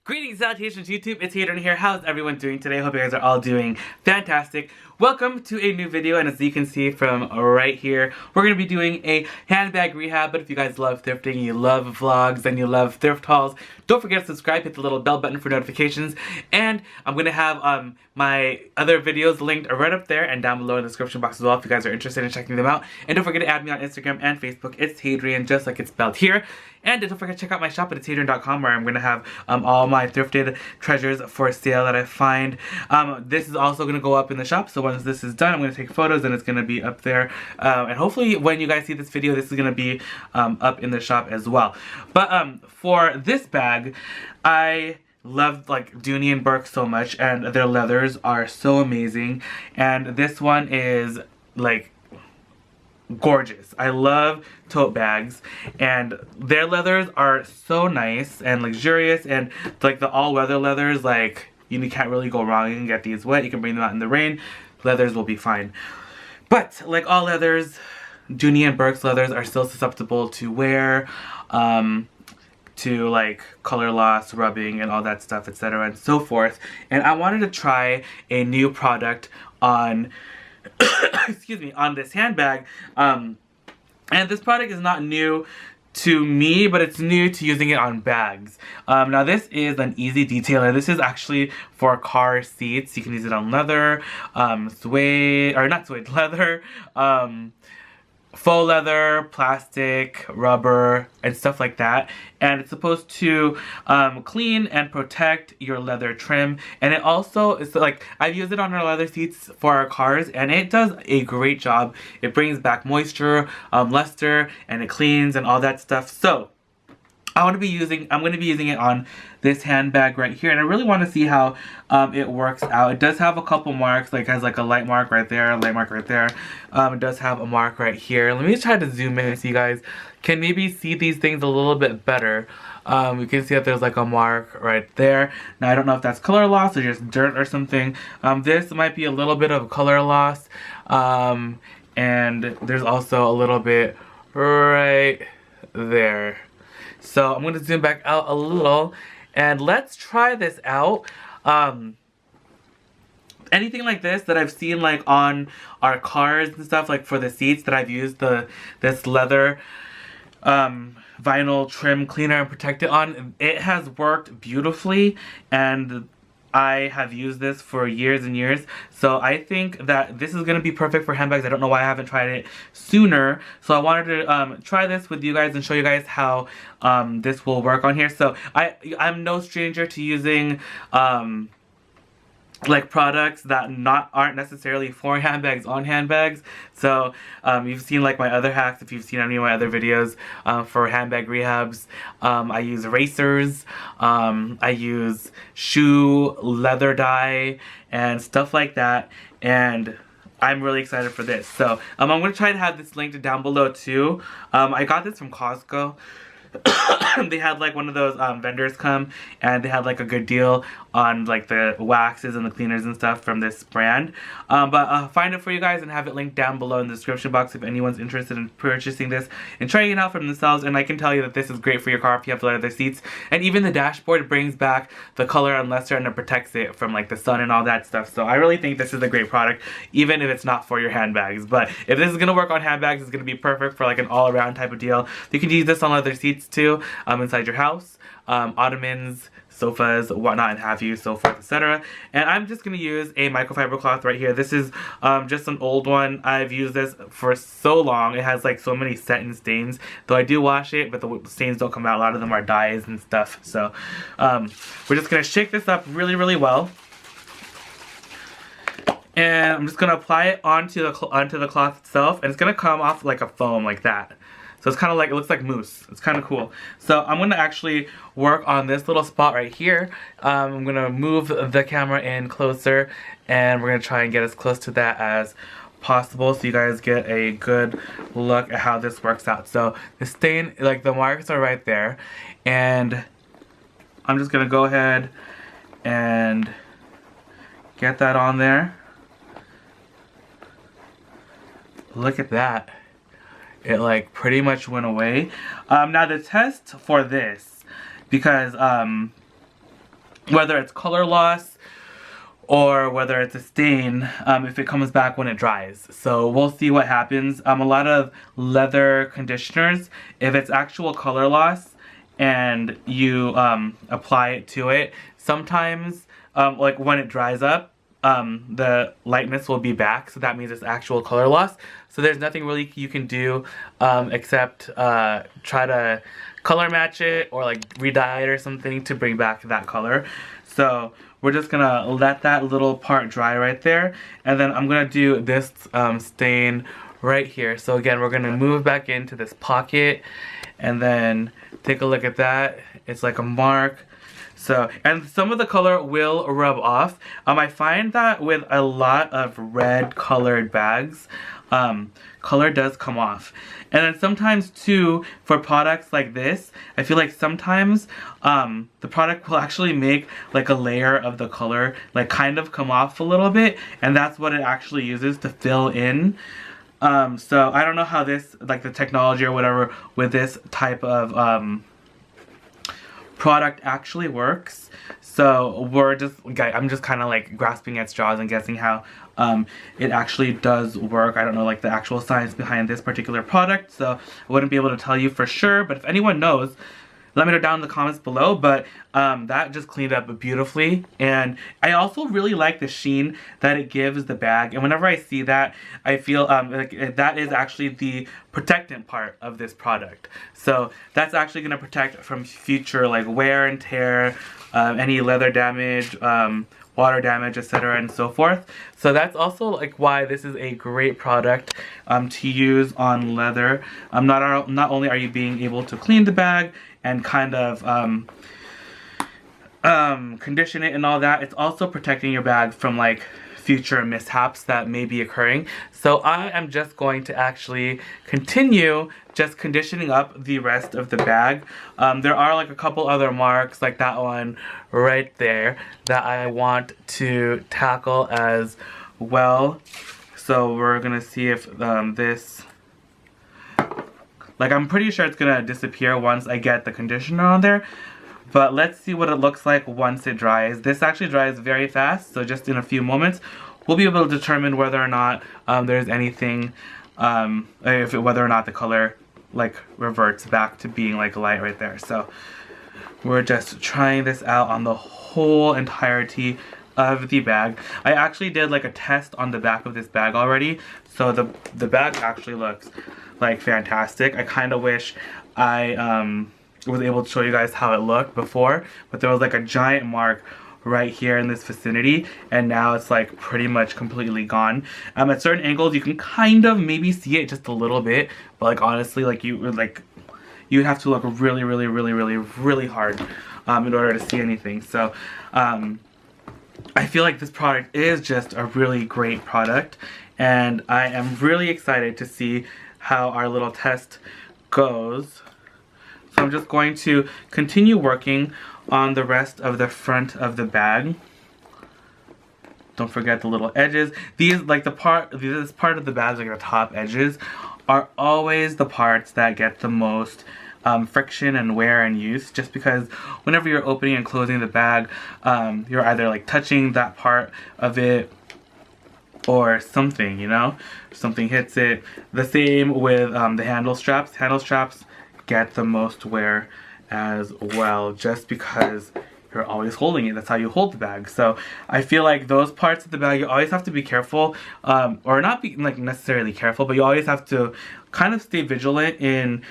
Greetings, salutations YouTube, it's Hadrian here. How's everyone doing today? Hope you guys are all doing fantastic. Welcome to a new video, and as you can see from right here, we're going to be doing a handbag rehab. But if you guys love thrifting, you love vlogs, and you love thrift hauls, don't forget to subscribe, hit the little bell button for notifications. And I'm going to have my other videos linked right up there and down below in the description box as well if you guys are interested in checking them out. And don't forget to add me on Instagram and Facebook. It's Hadrian, just like it's spelled here. And don't forget to check out my shop at itsHadrian.com, where I'm going to have all my thrifted treasures for sale that I find. This is also going to go up in the shop, so once this is done, I'm going to take photos and it's going to be up there. And hopefully when you guys see this video, this is going to be up in the shop as well. But for this bag, I love like Dooney and Burke so much, and their leathers are so amazing. And this one is like gorgeous. I love tote bags, and their leathers are so nice and luxurious, and like the all-weather leathers, like you can't really go wrong. You can get these wet, you can bring them out in the rain, leathers will be fine. But like all leathers, Dooney and Burke's leathers are still susceptible to wear, to like color loss, rubbing, and all that stuff, etc. and so forth. And I wanted to try a new product on excuse me, on this handbag. And this product is not new to me, but it's new to using it on bags. Now this is an easy detailer. This is actually for car seats. You can use it on leather, suede, or not suede, leather, faux leather, plastic, rubber, and stuff like that. And it's supposed to clean and protect your leather trim. And it also is like, I've used it on our leather seats for our cars, and it does a great job. It brings back moisture, luster, and it cleans and all that stuff. So I'm going to be using it on this handbag right here, and I really want to see how it works out. It does have a couple marks, like has like a light mark right there, a light mark right there. It does have a mark right here. Let me try to zoom in so you guys can maybe see these things a little bit better. You can see that there's like a mark right there. Now I don't know if that's color loss or just dirt or something. This might be a little bit of color loss, and there's also a little bit right there. So I'm going to zoom back out a little, and let's try this out. Anything like this that I've seen like on our cars and stuff, like for the seats that I've used this leather vinyl trim cleaner and protectant on, it has worked beautifully, and I have used this for years and years. So I think that this is going to be perfect for handbags. I don't know why I haven't tried it sooner. So I wanted to try this with you guys and show you guys how this will work on here. So I'm no stranger to using like products that aren't necessarily for handbags on handbags. So you've seen like my other hacks if you've seen any of my other videos for handbag rehabs. I use erasers, I use shoe leather dye and stuff like that, and I'm really excited for this. So I'm going to try to have this linked down below too. I got this from Costco. They had like one of those vendors come, and they had like a good deal on like the waxes and the cleaners and stuff from this brand. But I'll find it for you guys and have it linked down below in the description box if anyone's interested in purchasing this and trying it out for themselves. And I can tell you that this is great for your car if you have leather seats. And even the dashboard brings back the color and luster, and it protects it from like the sun and all that stuff. So I really think this is a great product, even if it's not for your handbags. But if this is going to work on handbags, it's going to be perfect for like an all-around type of deal. You can use this on leather seats too, inside your house, ottomans, sofas, whatnot, and have you, so forth, etc. And I'm just going to use a microfiber cloth right here. This is just an old one. I've used this for so long. It has like so many satin stains, though I do wash it, but the stains don't come out. A lot of them are dyes and stuff. So we're just going to shake this up really, really well. And I'm just going to apply it onto the cloth itself, and it's going to come off like a foam like that. So it's kind of like, it looks like mousse. It's kind of cool. So I'm going to actually work on this little spot right here. I'm going to move the camera in closer, and we're going to try and get as close to that as possible so you guys get a good look at how this works out. So the stain, like the marks are right there, and I'm just going to go ahead and get that on there. Look at that. It like pretty much went away. Now the test for this, because whether it's color loss or whether it's a stain if it comes back when it dries. So we'll see what happens. A lot of leather conditioners, if it's actual color loss and you apply it to it, sometimes like when it dries up, the lightness will be back, so that means it's actual color loss. So there's nothing really you can do except try to color match it or like re-dye it or something to bring back that color. So we're just gonna let that little part dry right there, and then I'm gonna do this stain right here. So again, we're gonna move back into this pocket and then take a look at that. It's like a mark. So, and some of the color will rub off. I find that with a lot of red colored bags, color does come off. And then sometimes too, for products like this, I feel like sometimes the product will actually make like a layer of the color like kind of come off a little bit, and that's what it actually uses to fill in. So I don't know how this, like the technology or whatever with this type of product actually works. So I'm just kind of like grasping at straws and guessing how it actually does work. I don't know like the actual science behind this particular product, so I wouldn't be able to tell you for sure, but if anyone knows, let me know down in the comments below. But that just cleaned up beautifully, and I also really like the sheen that it gives the bag, and whenever I see that, I feel like that is actually the protectant part of this product. So that's actually going to protect from future like wear and tear, any leather damage, water damage, etc. and so forth. So that's also like why this is a great product to use on leather. Not only are you being able to clean the bag and kind of condition it and all that, it's also protecting your bag from like future mishaps that may be occurring. So I am just going to actually continue just conditioning up the rest of the bag. There are like a couple other marks like that one right there that I want to tackle as well. So we're gonna see if this, like I'm pretty sure it's gonna disappear once I get the conditioner on there. But let's see what it looks like once it dries. This actually dries very fast, so just in a few moments we'll be able to determine whether or not there's anything, whether or not the color like reverts back to being like light right there. So we're just trying this out on the whole entirety of the bag. I actually did like a test on the back of this bag already, so the bag actually looks like fantastic. I kind of wish I was able to show you guys how it looked before, but there was like a giant mark right here in this vicinity, and now it's like pretty much completely gone. At certain angles you can kind of maybe see it just a little bit, but like honestly, like you'd have to look really really hard in order to see anything. So I feel like this product is just a really great product, and I am really excited to see how our little test goes. So I'm just going to continue working on the rest of the front of the bag. Don't forget the little edges. These, like this part of the bag, like the top edges, are always the parts that get the most friction and wear and use, just because whenever you're opening and closing the bag, you're either like touching that part of it or something, you know? Something hits it. The same with the handle straps. Handle straps get the most wear as well, just because you're always holding it. That's how you hold the bag. So I feel like those parts of the bag, you always have to be careful, or not be like necessarily careful, but you always have to kind of stay vigilant in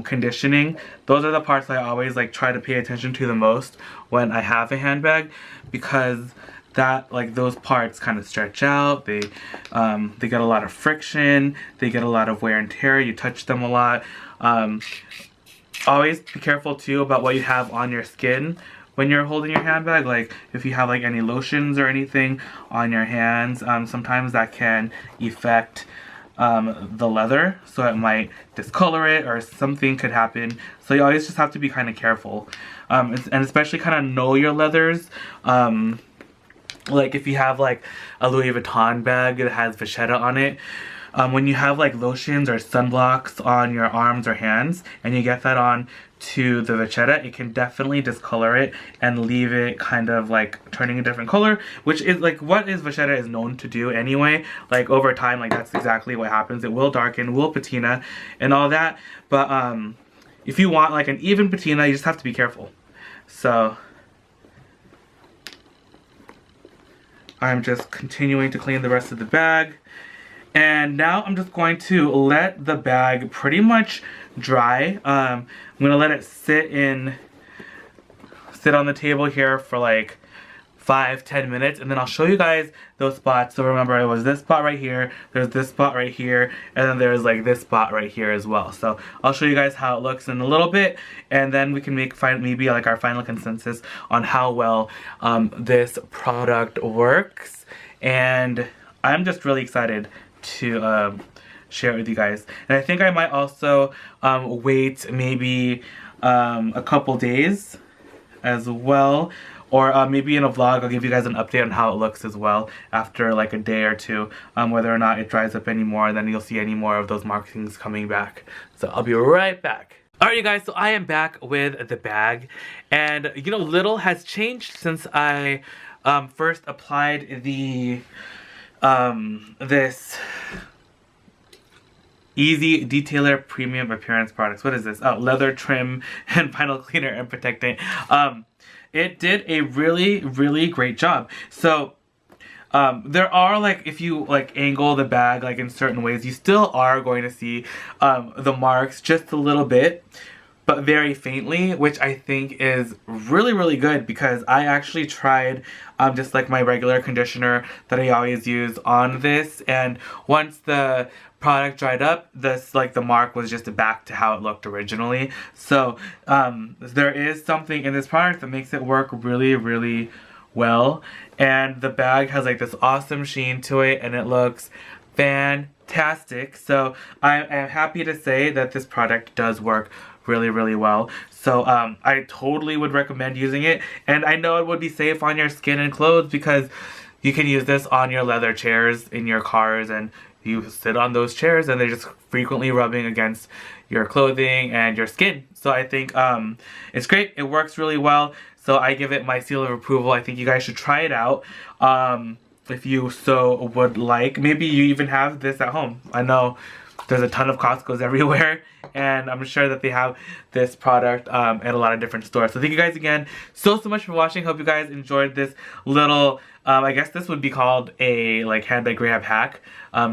conditioning. Those are the parts I always like try to pay attention to the most when I have a handbag, because that, like, those parts kind of stretch out. They get a lot of friction. They get a lot of wear and tear. You touch them a lot. Always be careful too about what you have on your skin when you're holding your handbag. Like if you have like any lotions or anything on your hands, sometimes that can affect the leather, so it might discolor it or something could happen. So you always just have to be kind of careful, and especially kind of know your leathers. Like if you have like a Louis Vuitton bag that has vachetta on it, when you have like lotions or sunblocks on your arms or hands and you get that on to the vachetta, it can definitely discolor it and leave it kind of like turning a different color, which is like what is vachetta is known to do anyway. Like over time, like that's exactly what happens. It will darken, will patina and all that, but if you want like an even patina, you just have to be careful. So I'm just continuing to clean the rest of the bag. And now I'm just going to let the bag pretty much dry. I'm gonna let it sit on the table here for like 5-10 minutes, and then I'll show you guys those spots. So remember, it was this spot right here, there's this spot right here, and then there's like this spot right here as well. So I'll show you guys how it looks in a little bit, and then we can maybe like our final consensus on how well this product works. And I'm just really excited to share it with you guys. And I think I might also wait maybe a couple days as well, or maybe in a vlog I'll give you guys an update on how it looks as well after like a day or two, whether or not it dries up anymore, and then you'll see any more of those markings coming back. So I'll be right back. Alright you guys, so I am back with the bag, and you know, little has changed since I first applied the this Easy Detailer Premium Appearance Products. What is this? Oh, leather trim and vinyl cleaner and protectant. It did a really great job. So there are like, if you like angle the bag like in certain ways, you still are going to see the marks just a little bit, but very faintly, which I think is really good, because I actually tried just like my regular conditioner that I always use on this, and once the product dried up, this like the mark was just back to how it looked originally. So there is something in this product that makes it work really well, and the bag has like this awesome sheen to it, and it looks fantastic. So I am happy to say that this product does work really well. So I totally would recommend using it, and I know it would be safe on your skin and clothes, because you can use this on your leather chairs in your cars, and you sit on those chairs and they're just frequently rubbing against your clothing and your skin. So I think it's great. It works really well. So I give it my seal of approval. I think you guys should try it out if you so would like. Maybe you even have this at home. I know there's a ton of Costco's everywhere, and I'm sure that they have this product at a lot of different stores. So thank you guys again so much for watching. Hope you guys enjoyed this little, I guess this would be called a like handbag rehab hack,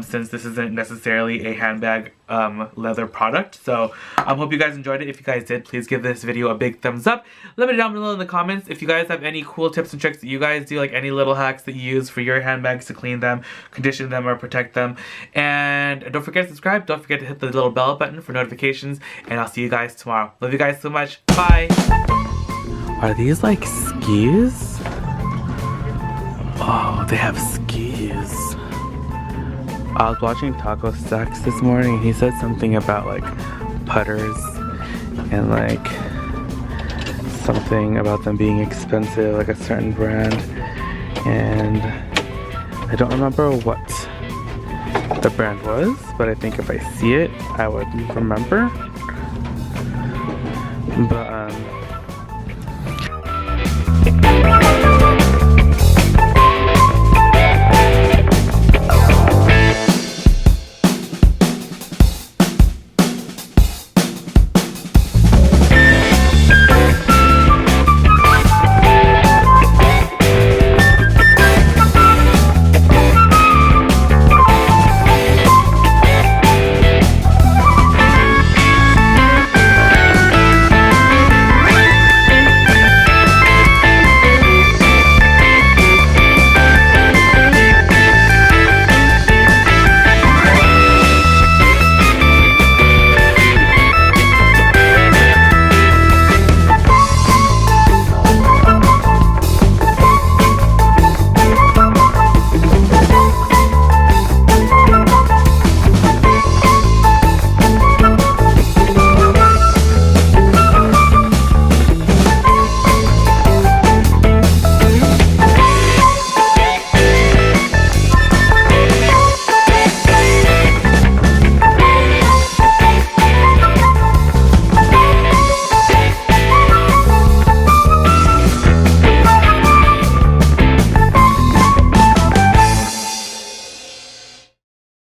since this isn't necessarily a handbag leather product. So hope you guys enjoyed it. If you guys did, please give this video a big thumbs up. Let me know down below in the comments if you guys have any cool tips and tricks that you guys do, like any little hacks that you use for your handbags to clean them, condition them, or protect them. And don't forget to subscribe. Don't forget to hit the little bell button for notifications, and I'll see you guys tomorrow. Love you guys so much. Bye. Are these like skis? Oh, they have skis. I was watching Taco Stacks this morning. He said something about like putters and like something about them being expensive, like a certain brand, and I don't remember what the brand was, but I think if I see it I would remember. But